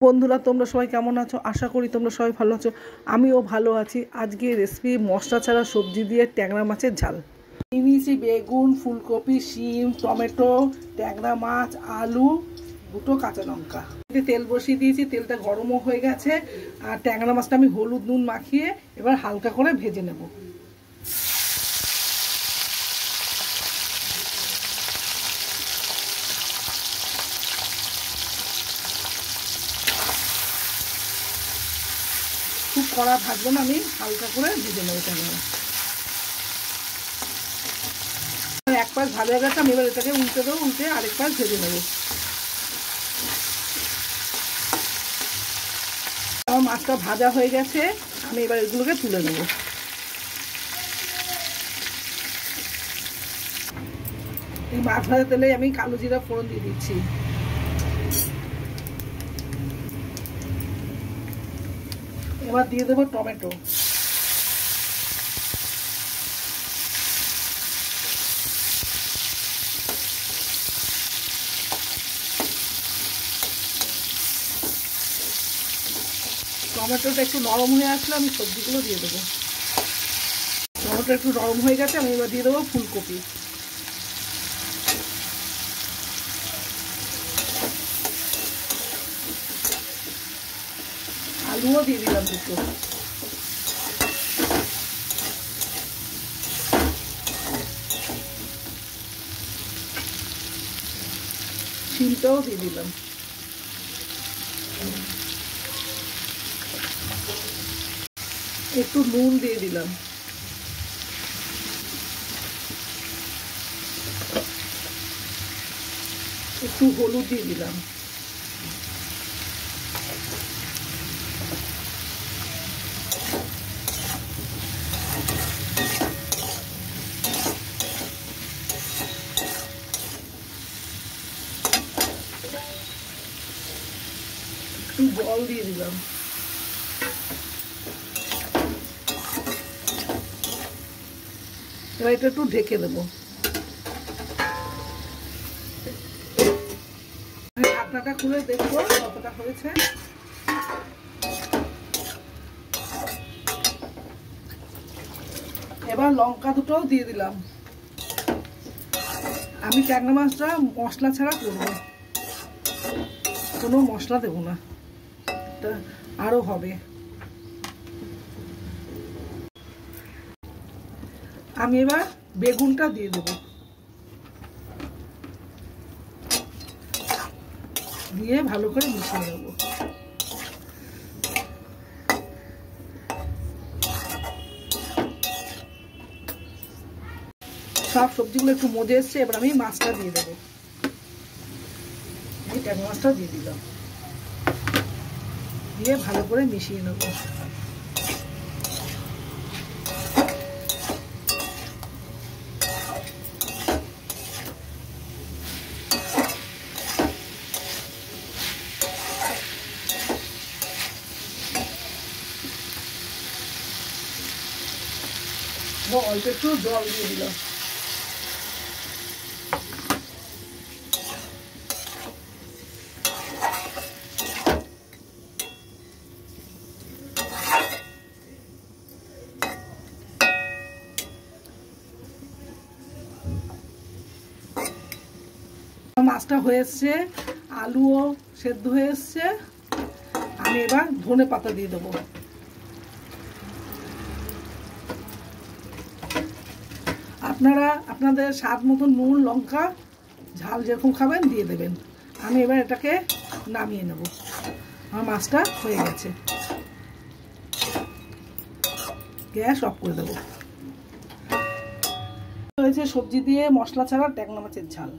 বন্ধুরা তোমরা সবাই কেমন আছো? আশা করি তোমরা সবাই ভালো আছো। আমিও ভালো আছি। আজকে রেসিপি মশলা ছাড়া সবজি দিয়ে ট্যাংরা মাছের ঝাল। নিয়েছি বেগুন, ফুলকপি, শিম, টমেটো, ট্যাংরা মাছ, আলু, দুটো কাঁচা লঙ্কা। তেল বসিয়ে দিয়েছি, তেলটা গরমও হয়ে গেছে। আর ট্যাংরা মাছটা আমি হলুদ নুন মাখিয়ে এবার হালকা করে ভেজে নেব। খুব কড়া ভাজবো না, আমি হালকা করে ভেজে নেবো ট্যাংরা। এক পাশ ভালো হয়ে গেছে, আমি এবার এটাকে উল্টে দেবো, উল্টে আরেক পাশ ভেজে নেবো। আমার মাছটা ভাজা হয়ে গেছে, আমি এবার এগুলোকে তুলে নেবো। এই মাছ ভাজা তেলে আমি কালো জিরা ফোড়ন দিয়ে দিচ্ছি। এবার দিয়ে দেবো টমেটো। টমেটোটা একটু নরম হয়ে আসলে আমি সবজিগুলো দিয়ে দেবো। টমেটো একটু নরম হয়ে গেছে, আমি এবার দিয়ে দেবো ফুলকপি। আলুও দিয়ে দিলাম দুটো। শিমটাও দিয়ে দিলাম। একটু নুন দিয়ে দিলাম। একটু হলুদ দিয়ে দিলাম। একটু জল দিয়ে দিলাম। এবার এটা একটু ঢেকে দেবো। ঢাকনাটা খুলে দেখবো কতটা হয়েছে। এবার লঙ্কা দুটোও দিয়ে দিলাম। আমি ট্যাংরা মাছটা মশলা ছাড়া করবো, কোনো মশলা দেবো না, এটা আরো হবে। আমি এবার বেগুনটা দিয়ে দেবো, দিয়ে ভালো করে মিশিয়ে নেবো। সব সবজিগুলো একটু মজে এসছে, এবার আমি মাছটা দিয়ে দেবো। এই ট্যাংরা মাছটা দিয়ে দিলাম, দিয়ে ভালো করে মিশিয়ে নেবো। অল্প একটু জল দিয়ে দিলাম। মাছটা হয়ে এসছে, আলুও সেদ্ধ হয়ে এসছে। আমি এবার ধনে পাতা দিয়ে দেবো। আপনারা আপনাদের স্বাদ মতো নুন, লঙ্কা, ঝাল যেরকম খাবেন দিয়ে দেবেন। আমি এবার এটাকে নামিয়ে নেব। আমার মাছটা হয়ে গেছে, গ্যাস অফ করে দেবো। হয়েছে সবজি দিয়ে মশলা ছাড়া ট্যাংরা মাছের ঝাল।